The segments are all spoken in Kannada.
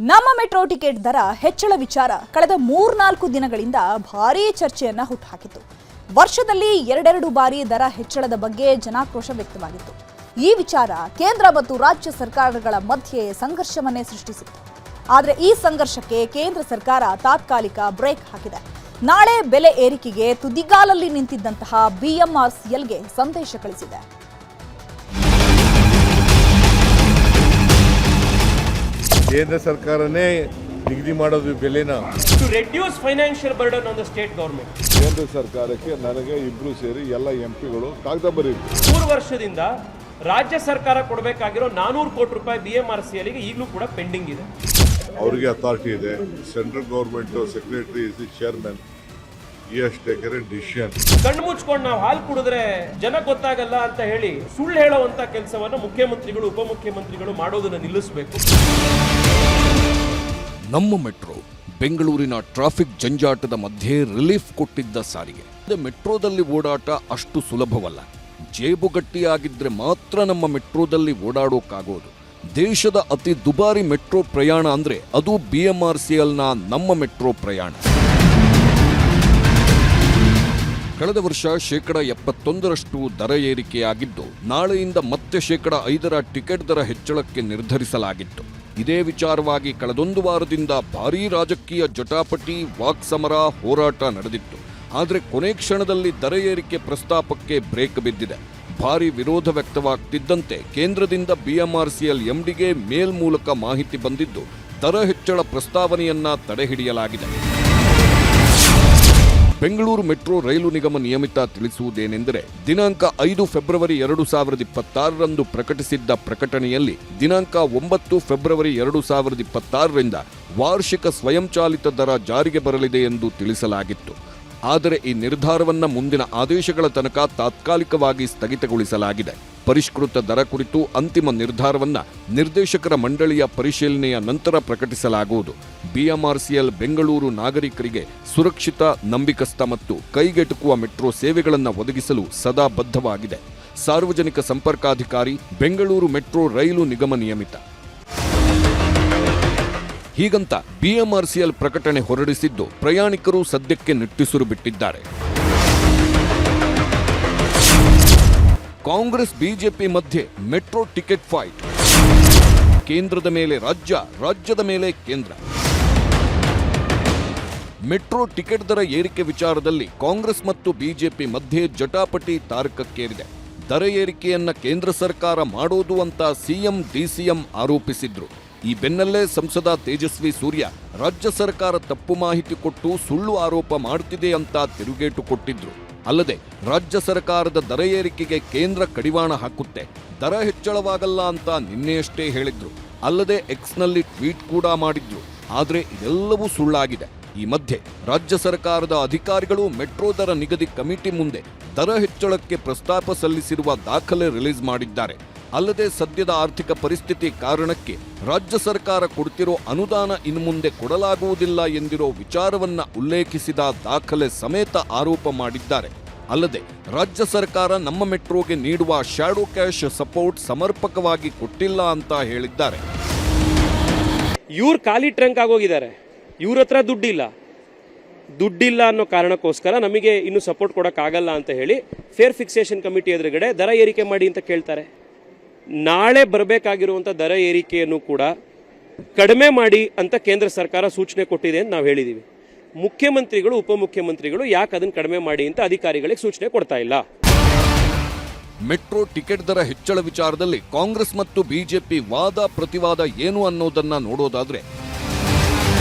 ನಮ್ಮ ಮೆಟ್ರೋ ಟಿಕೆಟ್ ದರ ಹೆಚ್ಚಳ ವಿಚಾರ ಕಳೆದ 3-4 ದಿನಗಳಿಂದ ಭಾರೀ ಚರ್ಚೆಯನ್ನ ಹುಟ್ಟುಹಾಕಿತು. ವರ್ಷದಲ್ಲಿ ಎರಡೆರಡು ಬಾರಿ ದರ ಹೆಚ್ಚಳದ ಬಗ್ಗೆ ಜನಾಕ್ರೋಶ ವ್ಯಕ್ತವಾಗಿತ್ತು. ಈ ವಿಚಾರ ಕೇಂದ್ರ ಮತ್ತು ರಾಜ್ಯ ಸರ್ಕಾರಗಳ ಮಧ್ಯೆ ಸಂಘರ್ಷವನ್ನೇ ಸೃಷ್ಟಿಸಿತ್ತು. ಆದರೆ ಈ ಸಂಘರ್ಷಕ್ಕೆ ಕೇಂದ್ರ ಸರ್ಕಾರ ತಾತ್ಕಾಲಿಕ ಬ್ರೇಕ್ ಹಾಕಿದೆ. ನಾಳೆ ಬೆಲೆ ಏರಿಕೆಗೆ ತುದಿಗಾಲಲ್ಲಿ ನಿಂತಿದ್ದಂತಹ BMRCLಗೆ ಸಂದೇಶ ಕಳಿಸಿದೆ. ಕೇಂದ್ರ ಸರ್ಕಾರನೇ ನಿಗದಿ ಮಾಡೋದು ಬೆಲೆನ to reduce financial burden on the state government. ಕೇಂದ್ರ ಸರ್ಕಾರಕ್ಕೆ ನನಗೆ ಇಬ್ರು ಸೇರಿ ಎಲ್ಲ ಎಂಪಿಗಳು ಕಾಗದ ಬರೀತಾರೆ. 3 ವರ್ಷದಿಂದ ರಾಜ್ಯ ಸರ್ಕಾರ ಕೊಡಬೇಕಾಗಿರೋ 400 ಕೋಟಿ ರೂಪಾಯಿ BMRCLಗೆ ಈಗಲೂ ಕೂಡ ಪೆಂಡಿಂಗ್ ಇದೆ. ಅವರಿಗೆ ಅಥಾರಿಟಿ ಇದೆ. Central government secretary is the chairman. Decision ಕಣ್ಣು ಮುಚ್ಕೊಂಡು ನಾವು ಹಾಲು ಕುಡಿದ್ರೆ ಜನ ಗೊತ್ತಾಗಲ್ಲ ಅಂತ ಹೇಳಿ ಸುಳ್ಳು ಹೇಳುವಂತ ಕೆಲಸವನ್ನು ಮುಖ್ಯಮಂತ್ರಿಗಳು ಉಪಮುಖ್ಯಮಂತ್ರಿಗಳು ಮಾಡೋದನ್ನ ನಿಲ್ಲಿಸಬೇಕು. ನಮ್ಮ ಮೆಟ್ರೋ ಬೆಂಗಳೂರಿನ ಟ್ರಾಫಿಕ್ ಜಂಜಾಟದ ಮಧ್ಯೆ ರಿಲೀಫ್ ಕೊಟ್ಟಿದ್ದ ಸಾರಿಗೆ. ಮೆಟ್ರೋದಲ್ಲಿ ಓಡಾಟ ಅಷ್ಟು ಸುಲಭವಲ್ಲ. ಜೇಬು ಗಟ್ಟಿಯಾಗಿದ್ರೆ ಮಾತ್ರ ನಮ್ಮ ಮೆಟ್ರೋದಲ್ಲಿ ಓಡಾಡೋಕ್ಕಾಗೋದು. ದೇಶದ ಅತಿ ದುಬಾರಿ ಮೆಟ್ರೋ ಪ್ರಯಾಣ ಅಂದ್ರೆ ಅದು BMRCLನ ನಮ್ಮ ಮೆಟ್ರೋ ಪ್ರಯಾಣ. ಕಳೆದ ವರ್ಷ 71% ದರ ಏರಿಕೆಯಾಗಿದ್ದು, ನಾಳೆಯಿಂದ ಮತ್ತೆ 5% ಟಿಕೆಟ್ ದರ ಹೆಚ್ಚಳಕ್ಕೆ ನಿರ್ಧರಿಸಲಾಗಿತ್ತು. ಇದೇ ವಿಚಾರವಾಗಿ ಕಳೆದೊಂದು ವಾರದಿಂದ ಭಾರೀ ರಾಜಕೀಯ ಜಟಾಪಟಿ, ವಾಕ್ಸಮರ, ಹೋರಾಟ ನಡೆದಿತ್ತು. ಆದರೆ ಕೊನೆ ಕ್ಷಣದಲ್ಲಿ ದರ ಏರಿಕೆ ಪ್ರಸ್ತಾಪಕ್ಕೆ ಬ್ರೇಕ್ ಬಿದ್ದಿದೆ. ಭಾರೀ ವಿರೋಧ ವ್ಯಕ್ತವಾಗ್ತಿದ್ದಂತೆ ಕೇಂದ್ರದಿಂದ BMRCL MDಗೆ ಮೇಲ್ ಮೂಲಕ ಮಾಹಿತಿ ಬಂದಿದ್ದು, ದರ ಹೆಚ್ಚಳ ಪ್ರಸ್ತಾವನೆಯನ್ನ ತಡೆಹಿಡಿಯಲಾಗಿದೆ. ಬೆಂಗಳೂರು ಮೆಟ್ರೋ ರೈಲು ನಿಗಮ ನಿಯಮಿತ ತಿಳಿಸುವುದೇನೆಂದರೆ, ದಿನಾಂಕ 5 ಫೆಬ್ರವರಿ 2026ರಂದು ಪ್ರಕಟಿಸಿದ್ದ ಪ್ರಕಟಣೆಯಲ್ಲಿ ದಿನಾಂಕ 9 ಫೆಬ್ರವರಿ 2026ರಿಂದ ವಾರ್ಷಿಕ ಸ್ವಯಂಚಾಲಿತ ದರ ಜಾರಿಗೆ ಬರಲಿದೆ ಎಂದು ತಿಳಿಸಲಾಗಿತ್ತು. ಆದರೆ ಈ ನಿರ್ಧಾರವನ್ನು ಮುಂದಿನ ಆದೇಶಗಳ ತನಕ ತಾತ್ಕಾಲಿಕವಾಗಿ ಸ್ಥಗಿತಗೊಳಿಸಲಾಗಿದೆ. ಪರಿಷ್ಕೃತ ದರ ಕುರಿತು ಅಂತಿಮ ನಿರ್ಧಾರವನ್ನು ನಿರ್ದೇಶಕರ ಮಂಡಳಿಯ ಪರಿಶೀಲನೆಯ ನಂತರ ಪ್ರಕಟಿಸಲಾಗುವುದು. BMRCL ಬೆಂಗಳೂರು ನಾಗರಿಕರಿಗೆ ಸುರಕ್ಷಿತ, ನಂಬಿಕಸ್ಥ ಮತ್ತು ಕೈಗೆಟುಕುವ ಮೆಟ್ರೋ ಸೇವೆಗಳನ್ನು ಒದಗಿಸಲು ಸದಾ ಬದ್ಧವಾಗಿದೆ. ಸಾರ್ವಜನಿಕ ಸಂಪರ್ಕಾಧಿಕಾರಿ, ಬೆಂಗಳೂರು ಮೆಟ್ರೋ ರೈಲು ನಿಗಮ ನಿಯಮಿತ. ಹೀಗಂತ BMRCL ಪ್ರಕಟಣೆ ಹೊರಡಿಸಿದ್ದು, ಪ್ರಯಾಣಿಕರು ಸದ್ಯಕ್ಕೆ ನಿಟ್ಟುಸಿರು ಬಿಟ್ಟಿದ್ದಾರೆ. ಕಾಂಗ್ರೆಸ್ ಬಿಜೆಪಿ ಮಧ್ಯೆ ಮೆಟ್ರೋ ಟಿಕೆಟ್ ಫೈಟ್. ಕೇಂದ್ರದ ಮೇಲೆ ರಾಜ್ಯ, ರಾಜ್ಯದ ಮೇಲೆ ಕೇಂದ್ರ. ಮೆಟ್ರೋ ಟಿಕೆಟ್ ದರ ಏರಿಕೆ ವಿಚಾರದಲ್ಲಿ ಕಾಂಗ್ರೆಸ್ ಮತ್ತು ಬಿಜೆಪಿ ಮಧ್ಯೆ ಜಟಾಪಟಿ ತಾರಕಕ್ಕೇರಿದೆ. ದರ ಏರಿಕೆಯನ್ನ ಕೇಂದ್ರ ಸರ್ಕಾರ ಮಾಡೋದು ಅಂತ CM DCM ಆರೋಪಿಸಿದ್ರು. ಈ ಬೆನ್ನಲ್ಲೇ ಸಂಸದ ತೇಜಸ್ವಿ ಸೂರ್ಯ ರಾಜ್ಯ ಸರ್ಕಾರ ತಪ್ಪು ಮಾಹಿತಿ ಕೊಟ್ಟು ಸುಳ್ಳು ಆರೋಪ ಮಾಡ್ತಿದೆ ಅಂತ ತಿರುಗೇಟು ಕೊಟ್ಟಿದ್ರು. ಅಲ್ಲದೆ ರಾಜ್ಯ ಸರ್ಕಾರದ ದರ ಏರಿಕೆಗೆ ಕೇಂದ್ರ ಕಡಿವಾಣ ಹಾಕುತ್ತೆ, ದರ ಹೆಚ್ಚಳವಾಗಲ್ಲ ಅಂತ ನಿನ್ನೆಯಷ್ಟೇ ಹೇಳಿದ್ರು. ಅಲ್ಲದೆ ಎಕ್ಸ್ನಲ್ಲಿ ಟ್ವೀಟ್ ಕೂಡ ಮಾಡಿದ್ರು. ಆದರೆ ಇದೆಲ್ಲವೂ ಸುಳ್ಳಾಗಿದೆ. ಈ ಮಧ್ಯೆ ರಾಜ್ಯ ಸರ್ಕಾರದ ಅಧಿಕಾರಿಗಳು ಮೆಟ್ರೋ ದರ ನಿಗದಿ ಕಮಿಟಿ ಮುಂದೆ ದರ ಹೆಚ್ಚಳಕ್ಕೆ ಪ್ರಸ್ತಾಪ ಸಲ್ಲಿಸಿರುವ ದಾಖಲೆ ರಿಲೀಸ್ ಮಾಡಿದ್ದಾರೆ. ಅಲ್ಲದೆ ಸದ್ಯದ ಆರ್ಥಿಕ ಪರಿಸ್ಥಿತಿ ಕಾರಣಕ್ಕೆ ರಾಜ್ಯ ಸರ್ಕಾರ ಕೊಡ್ತಿರೋ ಅನುದಾನ ಇನ್ನು ಮುಂದೆ ಕೊಡಲಾಗುವುದಿಲ್ಲ ಎಂದಿರೋ ವಿಚಾರವನ್ನ ಉಲ್ಲೇಖಿಸಿದ ದಾಖಲೆ ಸಮೇತ ಆರೋಪ ಮಾಡಿದ್ದಾರೆ. ಅಲ್ಲದೆ ರಾಜ್ಯ ಸರ್ಕಾರ ನಮ್ಮ ಮೆಟ್ರೋಗೆ ನೀಡುವ ಶ್ಯಾಡೋ ಕ್ಯಾಶ್ ಸಪೋರ್ಟ್ ಸಮರ್ಪಕವಾಗಿ ಕೊಟ್ಟಿಲ್ಲ ಅಂತ ಹೇಳಿದ್ದಾರೆ. ಇವ್ರು ಖಾಲಿ ಟ್ರಂಕ್ ಆಗೋಗಿದ್ದಾರೆ. ಇವ್ರ ಹತ್ರ ದುಡ್ಡಿಲ್ಲ ಅನ್ನೋ ಕಾರಣಕ್ಕೋಸ್ಕರ ನಮಗೆ ಇನ್ನು ಸಪೋರ್ಟ್ ಕೊಡೋಕ್ಕಾಗಲ್ಲ ಅಂತ ಹೇಳಿ ಫೇರ್ ಫಿಕ್ಸೇಷನ್ ಕಮಿಟಿ ಎದುರುಗಡೆ ದರ ಏರಿಕೆ ಮಾಡಿ ಅಂತ ಕೇಳ್ತಾರೆ. ನಾಳೆ ಬರಬೇಕಾಗಿರುವಂಥ ದರ ಏರಿಕೆಯನ್ನು ಕೂಡ ಕಡಿಮೆ ಮಾಡಿ ಅಂತ ಕೇಂದ್ರ ಸರ್ಕಾರ ಸೂಚನೆ ಕೊಟ್ಟಿದೆ ಅಂತ ನಾವು ಹೇಳಿದ್ದೀವಿ. ಮುಖ್ಯಮಂತ್ರಿಗಳು ಉಪಮುಖ್ಯಮಂತ್ರಿಗಳು ಯಾಕೆ ಅದನ್ನು ಕಡಿಮೆ ಮಾಡಿ ಅಂತ ಅಧಿಕಾರಿಗಳಿಗೆ ಸೂಚನೆ ಕೊಡ್ತಾ ಇಲ್ಲ. ಮೆಟ್ರೋ ಟಿಕೆಟ್ ದರ ಹೆಚ್ಚಳ ವಿಚಾರದಲ್ಲಿ ಕಾಂಗ್ರೆಸ್ ಮತ್ತು ಬಿಜೆಪಿ ವಾದ ಪ್ರತಿವಾದ ಏನು ಅನ್ನೋದನ್ನ ನೋಡೋದಾದ್ರೆ,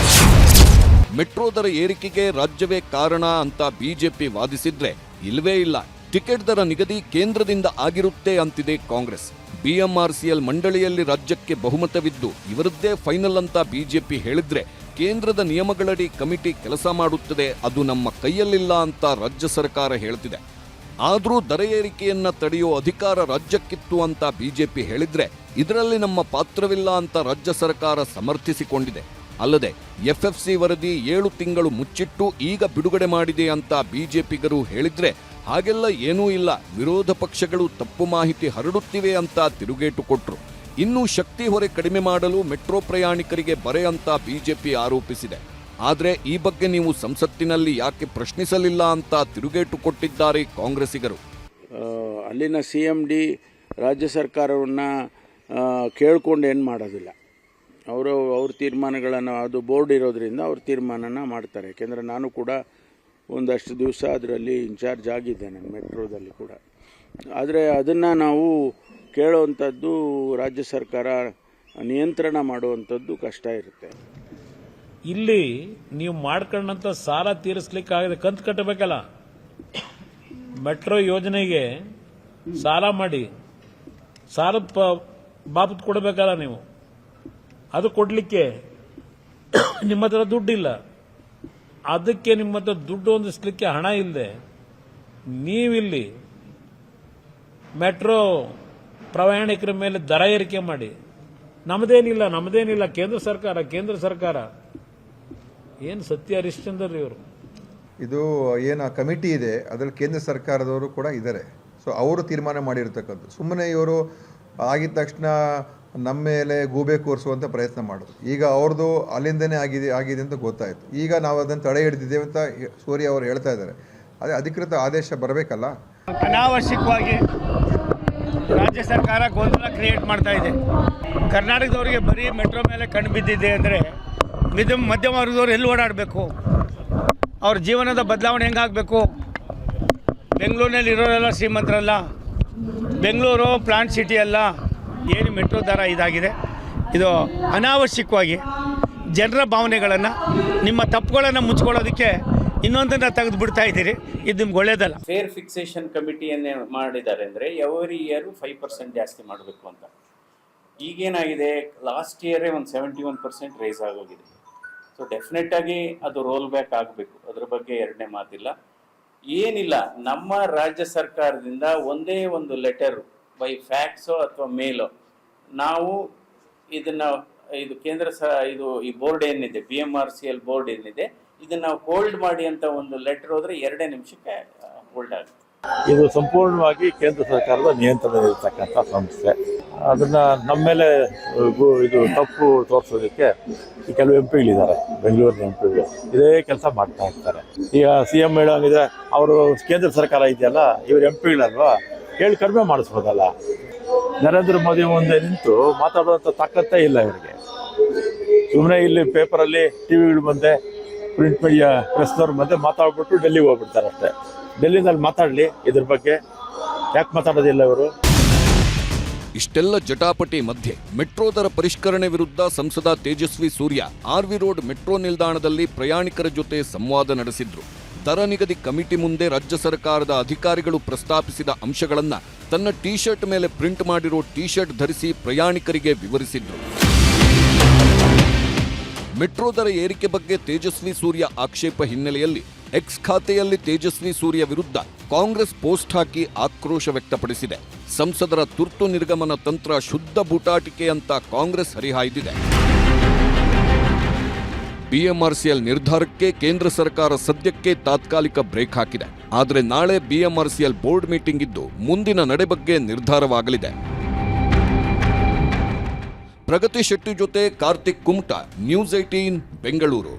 ಮೆಟ್ರೋ ದರ ಏರಿಕೆಗೆ ರಾಜ್ಯವೇ ಕಾರಣ ಅಂತ ಬಿಜೆಪಿ ವಾದಿಸಿದ್ರೆ, ಇಲ್ವೇ ಇಲ್ಲ, ಟಿಕೆಟ್ ದರ ನಿಗದಿ ಕೇಂದ್ರದಿಂದ ಆಗಿರುತ್ತೆ ಅಂತಿದೆ ಕಾಂಗ್ರೆಸ್. BMRCL ಮಂಡಳಿಯಲ್ಲಿ ರಾಜ್ಯಕ್ಕೆ ಬಹುಮತವಿದ್ದು ಇವರದ್ದೇ ಫೈನಲ್ ಅಂತ ಬಿಜೆಪಿ ಹೇಳಿದ್ರೆ, ಕೇಂದ್ರದ ನಿಯಮಗಳಡಿ ಕಮಿಟಿ ಕೆಲಸ ಮಾಡುತ್ತದೆ, ಅದು ನಮ್ಮ ಕೈಯಲ್ಲಿಲ್ಲ ಅಂತ ರಾಜ್ಯ ಸರ್ಕಾರ ಹೇಳ್ತಿದೆ. ಆದರೂ ದರ ಏರಿಕೆಯನ್ನ ತಡೆಯೋ ಅಧಿಕಾರ ರಾಜ್ಯಕ್ಕಿತ್ತು ಅಂತ ಬಿಜೆಪಿ ಹೇಳಿದ್ರೆ, ಇದರಲ್ಲಿ ನಮ್ಮ ಪಾತ್ರವಿಲ್ಲ ಅಂತ ರಾಜ್ಯ ಸರ್ಕಾರ ಸಮರ್ಥಿಸಿಕೊಂಡಿದೆ. ಅಲ್ಲದೆ FFC ವರದಿ 7 ತಿಂಗಳು ಮುಚ್ಚಿಟ್ಟು ಈಗ ಬಿಡುಗಡೆ ಮಾಡಿದೆ ಅಂತ ಬಿಜೆಪಿಗರು ಹೇಳಿದ್ರೆ, ಹಾಗೆಲ್ಲ ಏನೂ ಇಲ್ಲ, ವಿರೋಧ ಪಕ್ಷಗಳು ತಪ್ಪು ಮಾಹಿತಿ ಹರಡುತ್ತಿವೆ ಅಂತ ತಿರುಗೇಟು ಕೊಟ್ರು. ಇನ್ನೂ ಶಕ್ತಿ ಹೊರೆ ಕಡಿಮೆ ಮಾಡಲು ಮೆಟ್ರೋ ಪ್ರಯಾಣಿಕರಿಗೆ ಬರೆ ಅಂತ ಬಿಜೆಪಿ ಆರೋಪಿಸಿದೆ. ಆದರೆ ಈ ಬಗ್ಗೆ ನೀವು ಸಂಸತ್ತಿನಲ್ಲಿ ಯಾಕೆ ಪ್ರಶ್ನಿಸಲಿಲ್ಲ ಅಂತ ತಿರುಗೇಟು ಕೊಟ್ಟಿದ್ದಾರೆ ಕಾಂಗ್ರೆಸ್ಸಿಗರು. ಅಲ್ಲಿನ CMD ರಾಜ್ಯ ಸರ್ಕಾರವನ್ನು ಕೇಳ್ಕೊಂಡು ಏನು ಮಾಡೋದಿಲ್ಲ. ಅವ್ರ ತೀರ್ಮಾನಗಳನ್ನು, ಅದು ಬೋರ್ಡ್ ಇರೋದ್ರಿಂದ ಅವ್ರ ತೀರ್ಮಾನನ ಮಾಡ್ತಾರೆ. ಯಾಕೆಂದರೆ ನಾನು ಕೂಡ ಒಂದಷ್ಟು ದಿವಸ ಅದರಲ್ಲಿ ಇನ್ಚಾರ್ಜ್ ಆಗಿದ್ದೇನೆ ಮೆಟ್ರೋದಲ್ಲಿ ಕೂಡ. ಆದರೆ ಅದನ್ನು ನಾವು ಕೇಳುವಂಥದ್ದು ರಾಜ್ಯ ಸರ್ಕಾರ ನಿಯಂತ್ರಣ ಮಾಡುವಂಥದ್ದು ಕಷ್ಟ ಇರುತ್ತೆ. ಇಲ್ಲಿ ನೀವು ಮಾಡ್ಕೊಂಡಂಥ ಸಾಲ ತೀರಿಸ್ಲಿಕ್ಕಾಗದೆ ಕಂತು ಕಟ್ಟಬೇಕಲ್ಲ. ಮೆಟ್ರೋ ಯೋಜನೆಗೆ ಸಾಲ ಮಾಡಿ ಸಾಲದ ಬಾಬತ್ ಕೊಡಬೇಕಲ್ಲ ನೀವು. ಅದು ಕೊಡಲಿಕ್ಕೆ ನಿಮ್ಮ ಹತ್ರ ದುಡ್ಡಿಲ್ಲ. ಅದಕ್ಕೆ ನಿಮ್ಮ ಹತ್ರ ದುಡ್ಡು ಹೊಂದಿಸ್ಲಿಕ್ಕೆ ಹಣ ಇಲ್ಲದೆ ನೀವಿಲ್ಲಿ ಮೆಟ್ರೋ ಪ್ರಯಾಣಿಕರ ಮೇಲೆ ದರ ಏರಿಕೆ ಮಾಡಿ ನಮ್ಮದೇನಿಲ್ಲ ಕೇಂದ್ರ ಸರ್ಕಾರ ಏನು ಸತ್ಯ ಹರಿಶ್ಚಂದ್ರ ಇವರು. ಇದು ಏನು ಕಮಿಟಿ ಇದೆ ಅದರಲ್ಲಿ ಕೇಂದ್ರ ಸರ್ಕಾರದವರು ಕೂಡ ಇದ್ದಾರೆ. ಸೊ ಅವರು ತೀರ್ಮಾನ ಮಾಡಿರ್ತಕ್ಕಂಥದ್ದು. ಸುಮ್ಮನೆ ಇವರು ಆಗಿದ ತಕ್ಷಣ ನಮ್ಮ ಮೇಲೆ ಗೂಬೆ ಕೂರಿಸುವಂಥ ಪ್ರಯತ್ನ ಮಾಡೋದು. ಈಗ ಅವ್ರದ್ದು ಅಲ್ಲಿಂದನೇ ಆಗಿದೆ ಅಂತ ಗೊತ್ತಾಯಿತು. ಈಗ ನಾವು ಅದನ್ನು ತಡೆ ಹಿಡಿದಿದ್ದೇವೆ ಅಂತ ಸೂರ್ಯ ಅವರು ಹೇಳ್ತಾ ಇದ್ದಾರೆ. ಅದೇ ಅಧಿಕೃತ ಆದೇಶ ಬರಬೇಕಲ್ಲ. ಅನಾವಶ್ಯಕವಾಗಿ ರಾಜ್ಯ ಸರ್ಕಾರ ಗೊಂದಲ ಕ್ರಿಯೇಟ್ ಮಾಡ್ತಾ ಇದೆ. ಕರ್ನಾಟಕದವರಿಗೆ ಬರೀ ಮೆಟ್ರೋ ಮೇಲೆ ಕಣ್ಣು ಬಿದ್ದಿದೆ ಅಂದರೆ ಮಧ್ಯಮ ವರ್ಗದವ್ರು ಎಲ್ಲಿ ಓಡಾಡಬೇಕು? ಅವ್ರ ಜೀವನದ ಬದಲಾವಣೆ ಹೆಂಗಾಗಬೇಕು? ಬೆಂಗಳೂರಿನಲ್ಲಿ ಇರೋರೆಲ್ಲ ಶ್ರೀಮಂತರಲ್ಲ, ಬೆಂಗಳೂರು ಪ್ಲಾಂಟ್ ಸಿಟಿ ಅಲ್ಲ. ಏನು ಮೆಟ್ರೋ ದರ ಇದಾಗಿದೆ, ಇದು ಅನಾವಶ್ಯಕವಾಗಿ ಜನರ ಭಾವನೆಗಳನ್ನು, ನಿಮ್ಮ ತಪ್ಪುಗಳನ್ನು ಮುಚ್ಕೊಳ್ಳೋದಕ್ಕೆ ಇನ್ನೊಂದನ್ನು ತೆಗೆದು ಬಿಡ್ತಾ ಇದ್ದೀರಿ. ಇದು ನಿಮ್ಗೆ ಒಳ್ಳೇದಲ್ಲ. ಫೇರ್ ಫಿಕ್ಸೇಷನ್ ಕಮಿಟಿಯನ್ನೇ ಮಾಡಿದ್ದಾರೆ ಅಂದರೆ ಎವರಿ ಇಯರ್ 5% ಜಾಸ್ತಿ ಮಾಡಬೇಕು ಅಂತ. ಈಗೇನಾಗಿದೆ, ಲಾಸ್ಟ್ ಇಯರೇ ಒಂದು 71% ರೈಸ್ ಆಗೋಗಿದೆ. ಸೊ ಡೆಫಿನೆಟ್ ಆಗಿ ಅದು ರೋಲ್ ಬ್ಯಾಕ್ ಆಗಬೇಕು, ಅದ್ರ ಬಗ್ಗೆ ಎರಡನೇ ಮಾತಿಲ್ಲ. ಏನಿಲ್ಲ, ನಮ್ಮ ರಾಜ್ಯ ಸರ್ಕಾರದಿಂದ ಒಂದೇ ಒಂದು ಲೆಟರ್ ಬೈ ಫ್ಯಾಕ್ಸೋ ಅಥವಾ ಮೇಲೋ ನಾವು ಇದು ಕೇಂದ್ರ ಈ ಬೋರ್ಡ್ ಏನಿದೆ, BMRCL ಬೋರ್ಡ್ ಏನಿದೆ, ಇದನ್ನ ಹೋಲ್ಡ್ ಮಾಡಿ ಅಂತ ಒಂದು ಲೆಟರ್ ಹೋದ್ರೆ 2 ನಿಮಿಷಕ್ಕೆ ಹೋಲ್ಡ್ ಆಗುತ್ತೆ. ಇದು ಸಂಪೂರ್ಣವಾಗಿ ಕೇಂದ್ರ ಸರ್ಕಾರದ ನಿಯಂತ್ರಣದಲ್ಲಿರ್ತಕ್ಕಂಥ ಸಂಸ್ಥೆ. ಅದನ್ನ ನಮ್ಮ ಮೇಲೆ ಇದು ತಪ್ಪು ತೋರಿಸೋದಕ್ಕೆ ಕೆಲವು MPಗಳಿದ್ದಾರೆ, ಬೆಂಗಳೂರಿನ MPಗಳು ಇದೇ ಕೆಲಸ ಮಾಡ್ತಾ ಇರ್ತಾರೆ. ಈಗ CM ಹೇಳೋಂಗಿದೆ, ಅವರು ಕೇಂದ್ರ ಸರ್ಕಾರ ಇದೆಯಲ್ಲ, ಇವರು MPಗಳಲ್ವಾ, ಹೇಳಿ ಕಡಿಮೆ ಮಾಡಿಸ್ಬೋದಲ್ಲ. ನರೇಂದ್ರ ಮೋದಿ ಮುಂದೆ ನಿಂತು ಮಾತಾಡುವಂಥ ತಾಕತ್ತೇ ಇಲ್ಲ ಇವರಿಗೆ. ಸುಮ್ಮನೆ ಇಲ್ಲಿ ಪೇಪರಲ್ಲಿ ಟಿವಿಗಳ ಮುಂದೆ ಪ್ರಿಂಟ್ ಮೀಡಿಯಾ ಪ್ರೆಸ್ನವ್ರ ಮುಂದೆ ಮಾತಾಡ್ಬಿಟ್ಟು ಡೆಲ್ಲಿಗೆ ಹೋಗ್ಬಿಡ್ತಾರೆ ಅಷ್ಟೇ. ಡೆಲ್ಲಿನಲ್ಲಿ ಮಾತಾಡಲಿ, ಇದ್ರ ಬಗ್ಗೆ ಯಾಕೆ ಮಾತಾಡೋದಿಲ್ಲ ಇವರು? ಇಷ್ಟೆಲ್ಲ ಜಟಾಪಟಿ ಮಧ್ಯೆ ಮೆಟ್ರೋ ದರ ಪರಿಷ್ಕರಣೆ ವಿರುದ್ಧ ಸಂಸದ Tejasvi Surya RV road metro ನಿಲ್ದಾಣದಲ್ಲಿ ಪ್ರಯಾಣಿಕರ ಜೊತೆ ಸಂವಾದ ನಡೆಸಿದ್ರು. ದರ ನಿಗದಿ ಕಮಿಟಿ ಮುಂದೆ ರಾಜ್ಯ ಸರ್ಕಾರದ ಅಧಿಕಾರಿಗಳು ಪ್ರಸ್ತಾಪಿಸಿದ ಅಂಶಗಳನ್ನ ತನ್ನ ಟೀ ಶರ್ಟ್ ಮೇಲೆ ಪ್ರಿಂಟ್ ಮಾಡಿರೋ ಟೀ ಶರ್ಟ್ ಧರಿಸಿ ಪ್ರಯಾಣಿಕರಿಗೆ ವಿವರಿಸಿದ್ರು. ಮೆಟ್ರೋ ದರ ಏರಿಕೆ ಬಗ್ಗೆ ತೇಜಸ್ವಿ ಸೂರ್ಯ ಆಕ್ಷೇಪ ಹಿನ್ನೆಲೆಯಲ್ಲಿ ಎಕ್ಸ್ ಖಾತೆಯಲ್ಲಿ ತೇಜಸ್ವಿ ಸೂರ್ಯ ವಿರುದ್ಧ ಕಾಂಗ್ರೆಸ್ ಪೋಸ್ಟ್ ಹಾಕಿ ಆಕ್ರೋಶ ವ್ಯಕ್ತಪಡಿಸಿದೆ. ಸಂಸದರ ತುರ್ತು ನಿರ್ಗಮನ ತಂತ್ರ ಶುದ್ಧ ಬೂಟಾಟಿಕೆ ಅಂತ ಕಾಂಗ್ರೆಸ್ ಹರಿಹಾಯ್ದಿದೆ. BMRCL ನಿರ್ಧಾರಕ್ಕೆ ಕೇಂದ್ರ ಸರ್ಕಾರ ಸದ್ಯಕ್ಕೆ ತಾತ್ಕಾಲಿಕ ಬ್ರೇಕ್ ಹಾಕಿದೆ. ಆದರೆ ನಾಳೆ BMRCL ಬೋರ್ಡ್ ಮೀಟಿಂಗ್ ಇದ್ದು ಮುಂದಿನ ನಡೆ ಬಗ್ಗೆ ನಿರ್ಧಾರವಾಗಲಿದೆ. ಪ್ರಗತಿ ಶೆಟ್ಟಿ ಜೊತೆ ಕಾರ್ತಿಕ್ ಕುಮಟಾ, ನ್ಯೂಸ್ 18 ಬೆಂಗಳೂರು.